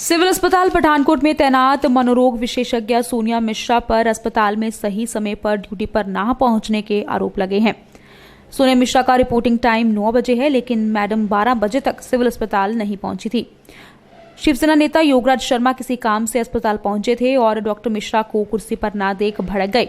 Civil अस्पताल पठानकोट में तैनात मनोरोग विशेषज्ञ सोनिया मिश्रा पर अस्पताल में सही समय पर ड्यूटी पर ना पहुंचने के आरोप लगे हैं। सोनिया मिश्रा का रिपोर्टिंग टाइम 9 बजे है, लेकिन मैडम 12 बजे तक सिविल अस्पताल नहीं पहुंची थी। शिवसेना नेता योगराज शर्मा किसी काम से अस्पताल पहुंचे थे और डॉक्टर मिश्रा को कुर्सी पर ना देख भड़क गए।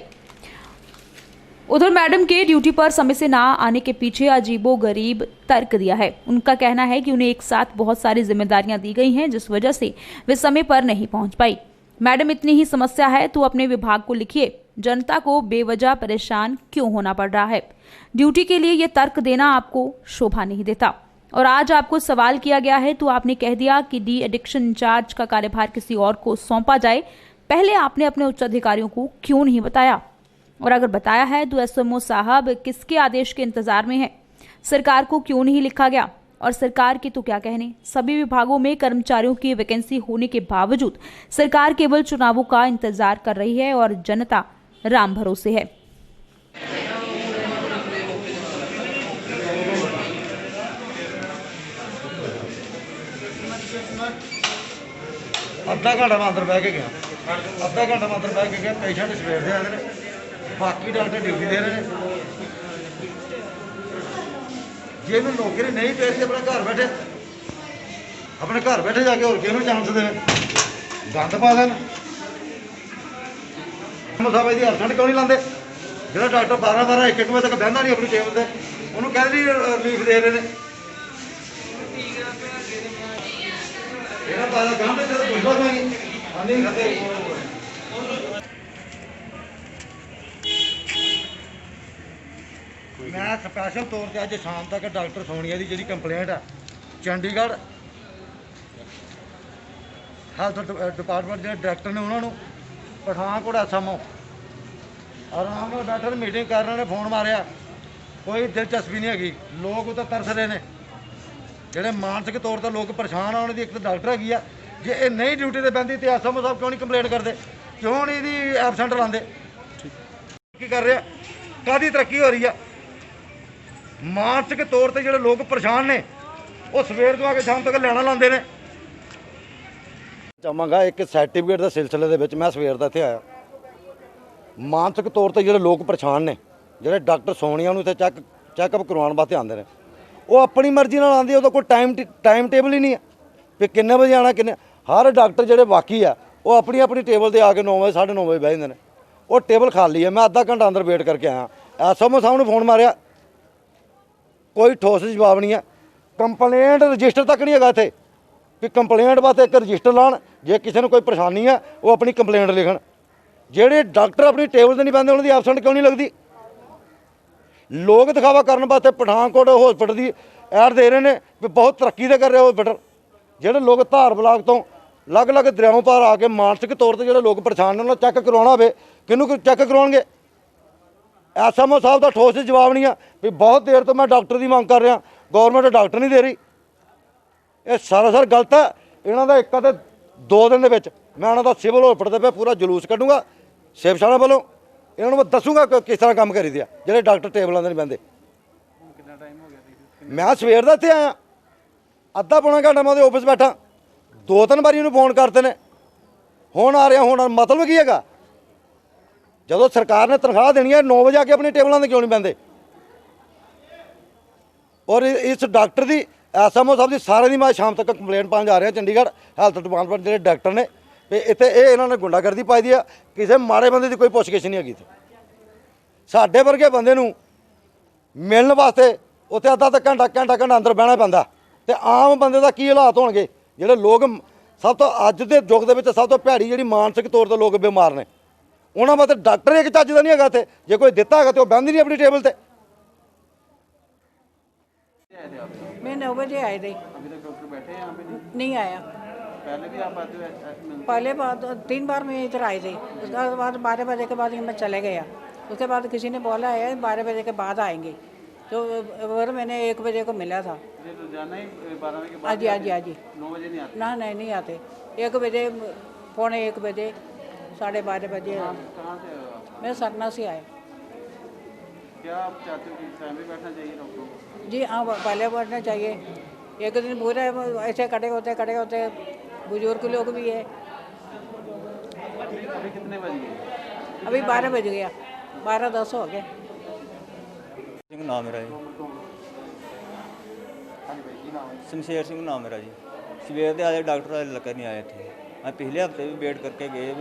उधर मैडम के ड्यूटी पर समय से ना आने के पीछे अजीबोगरीब तर्क दिया है। उनका कहना है कि उन्हें एक साथ बहुत सारी जिम्मेदारियां दी गई हैं, जिस वजह से वे समय पर नहीं पहुंच पाई। मैडम, इतनी ही समस्या है तो अपने विभाग को लिखिए, जनता को बेवजह परेशान क्यों होना पड़ रहा है। ड्यूटी के लिए ये तर्क देना आपको शोभा नहीं देता। और आज आपको सवाल किया गया है तो आपने कह दिया कि डी एडिक्शन इंचार्ज का कार्यभार किसी और को सौंपा जाए। पहले आपने अपने उच्च अधिकारियों को क्यों नहीं बताया, और अगर बताया है तो एसएमओ साहब किसके आदेश के इंतजार में है? सरकार को क्यों नहीं लिखा गया? और सरकार के तो क्या कहने, सभी विभागों में कर्मचारियों की वैकेंसी होने के बावजूद सरकार केवल चुनावों का इंतजार कर रही है और जनता राम भरोसे है। अद्धा घंटा मैं अंदर बह के गया, अद्धा घंटा मैं अंदर बह के गया। पेशेंट सवेर दे आते हैं, बाकी डॉक्टर ड्यूटी दे रहे हैं। जे मैं नौकरी नहीं दे रही, अपने घर बैठे जाके और किहनूं चांस दे, गंद पा देन। साहब इसकी अरसंट क्यों नहीं लाते? जो डॉक्टर 12-12 1-1 बजे तक बहना नहीं अपनी टेबल से, उन्होंने कह दी रिलीफ दे रहे हैं। मैं स्पैशल तौर पर अज शाम तक डॉक्टर सोनिया की जी कंप्लेंट है चंडीगढ़ हैल्थ डिपार्टमेंट के डायरैक्टर ने उन्होंने पठानकोट एसएमओ आराम नाल बैठे मीटिंग कर रहे हैं। फोन मारिया, कोई दिलचस्पी नहीं हैगी। लोग उत्ते तरस रहे हैं, ਜਿਹੜੇ मानसिक तौर पर लोग परेशान आ। एक तो डॉक्टर हैगी आ, जे ये नहीं ड्यूटी पर बहती तो एसएमओ साहब क्यों नहीं कंप्लेंट करते, क्यों नहीं इसकी एबसेंट लाते? की कर रहे, कादी तरक्की हो रही है? मानसिक तौर पर जो लोग परेशान ने वो सवेर तो आके शाम तक लैना लाते हैं। चाहांगा एक सर्टिफिकेट के सिलसिले में मैं सवेर का इत्थे आया। मानसिक तौर पर जो लोग परेशान ने, जो डॉक्टर सोनिया इत्थे चैकअप करवाने वास्ते आते हैं, वो अपनी मर्जी नाल आंदे। उहदा कोई टाइम टेबल ही नहीं है भी किन्ने बजे आना किन्ने। हर डॉक्टर जो बाकी है वो अपनी अपनी टेबल से आके 9 बजे 9:30 बजे बह जाते हैं। वो टेबल खाली है। मैं अद्धा घंटा अंदर वेट करके आया, एसएमओ साहब ने फोन मारिया, कोई ठोस जवाब नहीं है। कंप्लेंट रजिस्टर तक नहीं है इत्थे कि कंप्लेंट वास्ते एक रजिस्टर लाण, जे किसी ने कोई परेशानी है वो अपनी कंप्लेंट लिखण। ਜਿਹੜੇ डॉक्टर अपनी टेबल से नहीं बहते उन्होंने एबसेंट क्यों नहीं लगती? लोग दिखावा करने वास्ते पठानकोट हॉस्पिटल की ऐड दे रहे हैं भी बहुत तरक्की दे कर रहे हॉस्पिटल। ਜਿਹੜੇ लोग धार ब्लाक तो अलग अलग दरियाओं पर आके मानसिक तौर पर जो लोग परेशान ने उन्होंने चैक करवाना हो, किनू चैक करवाएंगे? एसएमओ साहब का ठोस जवाब नहीं है भी बहुत देर तो मैं डॉक्टर की मांग कर रहा, गौरमेंट डॉक्टर नहीं दे रही। ये सरासर गलत है। इन्हों का एक तो 2 दिन के मैं उन्होंने सिविल हॉस्पिटल पर पूरा जुलूस कढूँगा शिवसेना वालों। इन्होंने मैं दसूँगा किस तरह काम करी दिया जो डॉक्टर टेबलों से नहीं बहते। मैं सवेर का इत्थे आया, अद्धा पौना घंटा मैं ऑफिस बैठा, 2-3 बारी उन्होंने फोन करते हैं, हुण आ रहा। हुण मतलब की है? जो सरकार ने तनख्वाह देनी है 9 बजे आके अपनी टेबलों से क्यों नहीं बहते? और इस डॉक्टर की एसएमओ साहब की सारे की मैं शाम तक कंप्लेंट पाने जा रहा चंडीगढ़ हैल्थ डिपार्टमेंट के डायरैक्टर ने भी इतने ये इन्होंने गुंडागर्दी पाई दी है। किसी माड़े बंदे की कोई पुछगिछ नहीं हैगी। साडे वर्गे बंदे नूं मिलने वास्ते उत्थे अद्धा घंटा अंदर बहना पैंदा, ते आम बंदे का की हालात होणगे? जिहड़े लोग सब तो अज के युग के सब तो भैड़ी जी मानसिक तौर पर लोग बीमार ने, उन्होंने वास्ते डॉक्टर एक चज का नहीं है इत्थे। जे कोई दिता है तो बहंदी नहीं अपनी टेबल से। मैं 9 बजे आए थे। अभी तक डॉक्टर बैठे हैं यहाँ पे? नहीं आया। पहले भी आप आते हो? पहले बार 3 बार मैं इधर आई थी। उसके बाद 12 बजे के बाद मैं चले गया। उसके बाद किसी ने बोला है 12 बजे के बाद आएंगे, तो फिर मैंने 1 बजे को मिला था। ये तो जाना ही 12 बजे के बाद? हाँ जी 9 बजे नहीं आते? ना नहीं आते। 1 बजे, पौने 1 बजे, 12:30 बजे। कहाँ से हो आप? मैं सरना से आए। क्या आप चाहते हो कि टाइम पे बैठना चाहिए डॉक्टर को? जी हाँ, पहले बैठना चाहिए। एक दिन पूरे ऐसे खड़े होते बुजुर्ग लोग भी है। अभी कितने बज गए? अभी 12 बज गया, 12:10 हो गए। ਸਿੰਘ ਨਾਮ ਮੇਰਾ ਜੀ। ਹਾਂਜੀ ਭਾਈ ਕੀ ਨਾਮ ਹੈ? ਸ਼ਮਸ਼ੇਰ ਸਿੰਘ ਨਾਮ ਮੇਰਾ ਜੀ। ਸਵੇਰ ਦੇ ਆਏ ਡਾਕਟਰ ਹਾਲੇ ਤੱਕ ਨਹੀਂ ਆਏ ਇੱਥੇ। ਮੈਂ ਪਿਛਲੇ ਹਫਤੇ ਵੀ ਵੇਟ ਕਰਕੇ ਗਏ,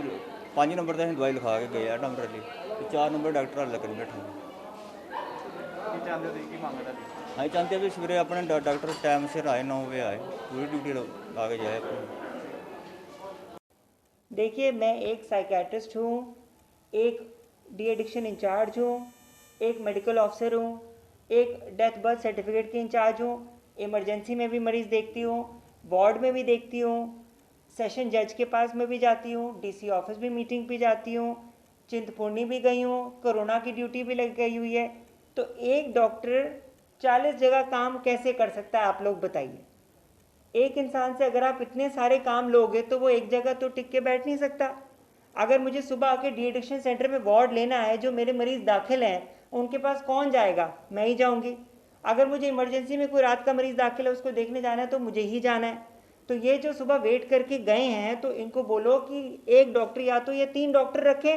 5 ਨੰਬਰ ਤੇ ਅਸੀਂ ਦਵਾਈ ਲਿਖਾ ਕੇ ਗਏ ਆ ਟੈਂਪਰੇਰੀ, ਤੇ 4 ਨੰਬਰ ਡਾਕਟਰ ਹਾਲੇ ਤੱਕ ਨਹੀਂ ਬੈਠਾ। ਕੀ ਚਾਹੁੰਦੇ ਹੋ ਤੁਸੀਂ, ਕੀ ਮੰਗ ਹੈ ਤੁਹਾਡੀ? ਅਸੀਂ ਚਾਹੁੰਦੇ ਵੀ ਸਵੇਰੇ ਆਪਣੇ ਡਾਕਟਰ ਟਾਈਮ ਸਿਰ ਆਏ, 9 ਵਜੇ आए, पूरी ड्यूटी ला के जाए अपनी। देखिए, मैं एक साइकेट्रिस्ट हूँ, एक डी एडिक्शन इंचार्ज हूँ, एक मेडिकल ऑफिसर हूँ, एक डेथ बर्थ सर्टिफिकेट की इंचार्ज हूँ, इमरजेंसी में भी मरीज़ देखती हूँ, वार्ड में भी देखती हूँ, सेशन जज के पास में भी जाती हूँ, डीसी ऑफिस भी मीटिंग पे जाती हूँ, चिंतपूर्णी भी गई हूँ, कोरोना की ड्यूटी भी लग गई हुई है। तो एक डॉक्टर 40 जगह काम कैसे कर सकता है, आप लोग बताइए। एक इंसान से अगर आप इतने सारे काम लोगे तो वो एक जगह तो टिक के बैठ नहीं सकता। अगर मुझे सुबह आके डी एडिक्शन सेंटर में वार्ड लेना है, जो मेरे मरीज़ दाखिल हैं उनके पास कौन जाएगा? मैं ही जाऊंगी। अगर मुझे इमरजेंसी में कोई रात का मरीज़ दाखिल है, उसको देखने जाना है, तो मुझे ही जाना है। तो ये जो सुबह वेट करके गए हैं, तो इनको बोलो कि एक डॉक्टर या तो ये 3 डॉक्टर रखें।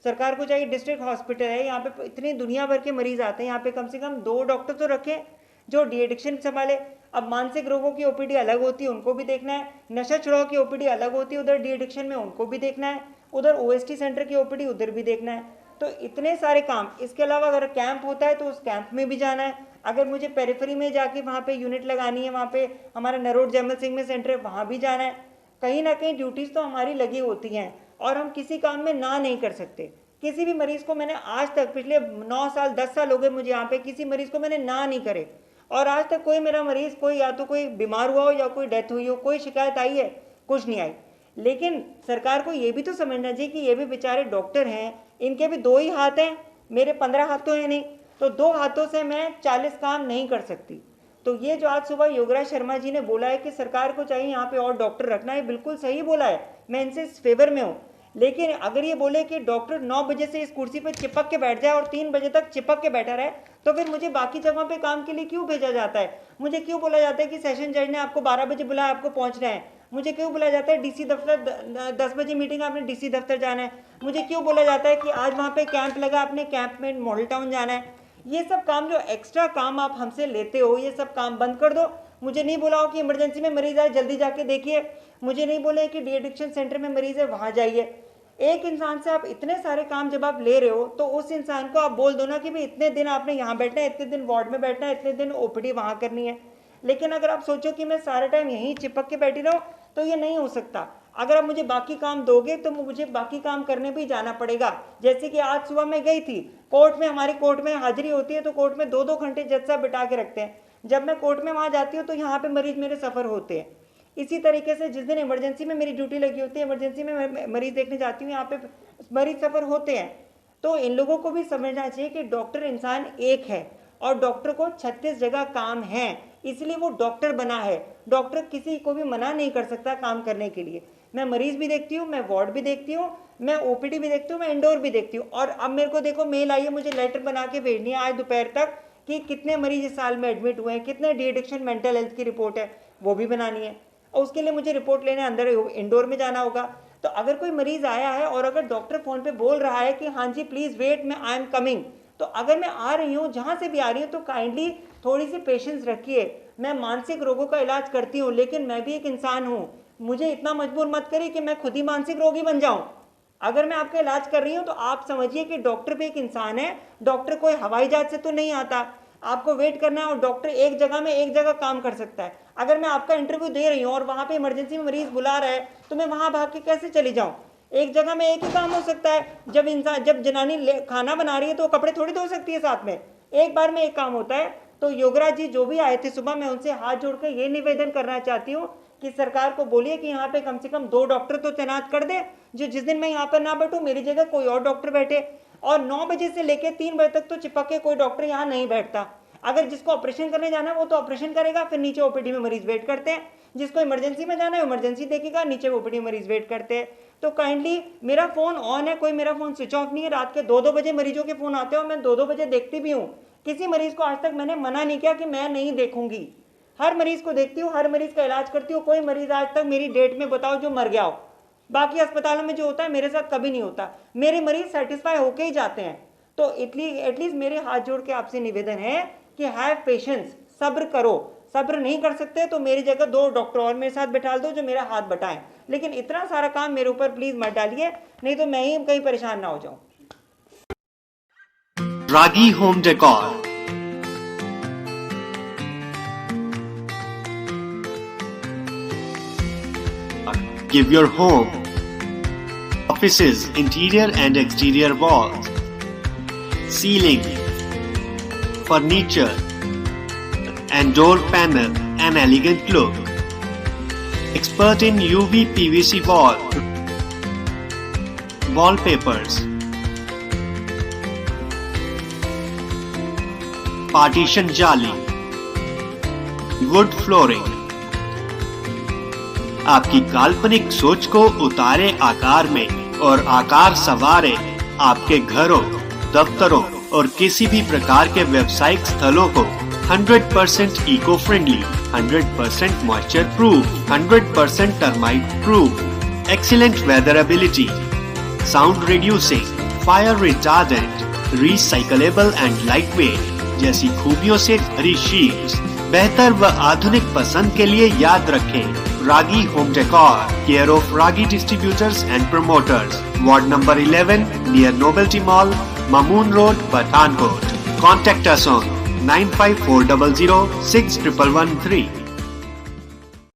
सरकार को चाहिए, डिस्ट्रिक्ट हॉस्पिटल है, यहाँ पे इतनी दुनिया भर के मरीज़ आते हैं, यहाँ पे कम से कम 2 डॉक्टर तो रखें जो डी एडिक्शन संभाले। अब मानसिक रोगों की ओपीडी अलग होती है, उनको भी देखना है। नशा छुड़ाव की ओपीडी अलग होती है, उधर डी एडिक्शन में उनको भी देखना है। उधर ओएसटी सेंटर की ओपीडी उधर भी देखना है। तो इतने सारे काम। इसके अलावा अगर कैंप होता है तो उस कैंप में भी जाना है। अगर मुझे पेरिफेरी में जाके वहाँ पे यूनिट लगानी है, वहाँ पे हमारा नरोट जैमल सिंह में सेंटर है, वहाँ भी जाना है। कहीं ना कहीं ड्यूटीज़ तो हमारी लगी होती हैं और हम किसी काम में ना नहीं कर सकते। किसी भी मरीज़ को मैंने आज तक, पिछले 9 साल 10 साल हो गए मुझे यहाँ पे, किसी मरीज़ को मैंने ना नहीं करे। और आज तक कोई मेरा मरीज़, कोई या तो कोई बीमार हुआ हो या कोई डेथ हुई हो, कोई शिकायत आई है? कुछ नहीं आई। लेकिन सरकार को ये भी तो समझना चाहिए कि ये भी बेचारे डॉक्टर हैं, इनके भी 2 ही हाथ हैं, मेरे 15 हाथ तो है नहीं। तो 2 हाथों से मैं 40 काम नहीं कर सकती। तो ये जो आज सुबह योगराज शर्मा जी ने बोला है कि सरकार को चाहिए यहाँ पे और डॉक्टर रखना, है बिल्कुल सही बोला है, मैं इनसे इस फेवर में हूँ। लेकिन अगर ये बोले कि डॉक्टर 9 बजे से इस कुर्सी पर चिपक के बैठ जाए और 3 बजे तक चिपक के बैठा रहे, तो फिर मुझे बाकी जगहों पे काम के लिए क्यों भेजा जाता है? मुझे क्यों बोला जाता है कि सेशन जज ने आपको 12 बजे बुलाया, आपको पहुंचना है? मुझे क्यों बोला जाता है डीसी दफ्तर 10 बजे मीटिंग, आपने डीसी दफ्तर जाना है? मुझे क्यों बोला जाता है कि आज वहाँ पे कैंप लगा, आपने कैंप में मॉडल टाउन जाना है? ये सब काम, जो एक्स्ट्रा काम आप हमसे लेते हो, ये सब काम बंद कर दो। मुझे नहीं बोला हो कि इमरजेंसी में मरीज आए जल्दी जाके देखिए, मुझे नहीं बोले कि डी एडिक्शन सेंटर में मरीज है वहाँ जाइए। एक इंसान से आप इतने सारे काम जब आप ले रहे हो, तो उस इंसान को आप बोल दो ना कि भाई इतने दिन आपने यहाँ बैठना है, इतने दिन वार्ड में बैठना है, इतने दिन ओपीडी वहाँ करनी है। लेकिन अगर आप सोचो कि मैं सारा टाइम यहीं चिपक के बैठी रहूँ, तो ये नहीं हो सकता। अगर आप मुझे बाकी काम दोगे तो मुझे बाकी काम करने भी जाना पड़ेगा। जैसे कि आज सुबह मैं गई थी कोर्ट में, हमारी कोर्ट में हाजिरी होती है, तो कोर्ट में 2-2 घंटे जज साहब बिठा के रखते हैं। जब मैं कोर्ट में वहाँ जाती हूँ तो यहाँ पे मरीज मेरे सफ़र होते हैं। इसी तरीके से जिस दिन इमरजेंसी में मेरी ड्यूटी लगी होती है, इमरजेंसी में मैं मरीज देखने जाती हूँ, यहाँ पे मरीज सफ़र होते हैं। तो इन लोगों को भी समझना चाहिए कि डॉक्टर इंसान एक है और डॉक्टर को 36 जगह काम है, इसलिए वो डॉक्टर बना है। डॉक्टर किसी को भी मना नहीं कर सकता काम करने के लिए। मैं मरीज भी देखती हूँ, मैं वार्ड भी देखती हूँ, मैं ओपीडी भी देखती हूँ, मैं इंडोर भी देखती हूँ। और अब मेरे को देखो मेल आई है, मुझे लेटर बना के भेजनी है आज दोपहर तक कि कितने मरीज इस साल में एडमिट हुए हैं, कितने डी एडिक्शन मेंटल हेल्थ की रिपोर्ट है, वो भी बनानी है। और उसके लिए मुझे रिपोर्ट लेने अंदर इंडोर में जाना होगा। तो अगर कोई मरीज आया है और अगर डॉक्टर फ़ोन पे बोल रहा है कि हाँ जी प्लीज़ वेट, मैं आई एम कमिंग, तो अगर मैं आ रही हूँ, जहाँ से भी आ रही हूँ, तो काइंडली थोड़ी सी पेशेंस रखिए। मैं मानसिक रोगों का इलाज करती हूँ, लेकिन मैं भी एक इंसान हूँ। मुझे इतना मजबूर मत करिए कि मैं खुद ही मानसिक रोगी बन जाऊँ। अगर मैं आपका इलाज कर रही हूँ तो आप समझिए कि डॉक्टर भी एक इंसान है। डॉक्टर कोई हवाई जहाज से तो नहीं आता, आपको वेट करना है। और डॉक्टर एक जगह में एक जगह काम कर सकता है। अगर मैं आपका इंटरव्यू दे रही हूँ और वहाँ पे इमरजेंसी में मरीज बुला रहा है, तो मैं वहाँ भाग के कैसे चली जाऊँ? एक जगह में एक ही काम हो सकता है। जब जनानी खाना बना रही है तो कपड़े थोड़ी धो सकती है साथ में, एक बार में एक काम होता है। तो योगराज जी जो भी आए थे सुबह, मैं उनसे हाथ जोड़कर ये निवेदन करना चाहती हूँ कि सरकार को बोलिए कि यहाँ पे कम से कम 2 डॉक्टर तो तैनात कर दे, जो जिस दिन मैं यहाँ पर ना बैठूँ मेरी जगह कोई और डॉक्टर बैठे। और 9 बजे से लेकर 3 बजे तक तो चिपक के कोई डॉक्टर यहाँ नहीं बैठता। अगर जिसको ऑपरेशन करने जाना है वो तो ऑपरेशन करेगा, फिर नीचे ओपीडी में मरीज वेट करते हैं। जिसको इमरजेंसी में जाना है इमरजेंसी देखेगा, नीचे ओपीडी में मरीज वेट करते हैं। तो काइंडली, मेरा फ़ोन ऑन है, कोई मेरा फ़ोन स्विच ऑफ नहीं है। रात के 2-2 बजे मरीजों के फ़ोन आते हैं और मैं 2-2 बजे देखती भी हूँ। किसी मरीज़ को आज तक मैंने मना नहीं किया कि मैं नहीं देखूंगी। हर मरीज को देखती हूँ, हर मरीज का इलाज करती हूँ। कोई मरीज आज तक मेरी डेट में बताओ जो मर गया हो। बाकी अस्पतालों में जो होता है मेरे साथ कभी नहीं होता। मेरे मरीज सेटिस्फाई होके ही जाते हैं। तो एटलीस्ट मेरे हाथ जोड़ के आपसे निवेदन है कि हैव पेशेंस, सब्र करो। सब्र नहीं कर सकते तो मेरी जगह 2 डॉक्टर और मेरे साथ बैठा दो जो मेरा हाथ बटाएं, लेकिन इतना सारा काम मेरे ऊपर प्लीज मत डालिए, नहीं तो मैं ही कहीं परेशान ना हो जाऊं। Ragi Home Decor. Give your home, offices, interior and exterior walls, ceiling, furniture and door panel an elegant look. Expert in UV PVC wallpapers, partition jali, wood flooring. आपकी काल्पनिक सोच को उतारे आकार में और आकार संवारे आपके घरों, दफ्तरों और किसी भी प्रकार के व्यावसायिक स्थलों को 100% eco friendly, 100% moisture proof, 100% termite proof, excellent weatherability, sound reducing, fire retardant, recyclable and lightweight जैसी खूबियों से भरी शीट्स बेहतर व आधुनिक पसंद के लिए याद रखें। Ragi Home Decor, care of Ragi Distributors and Promoters, Ward number 11, near Novelty Mall, Mamoon Road, Pathankot. Contact us on 95400 6113.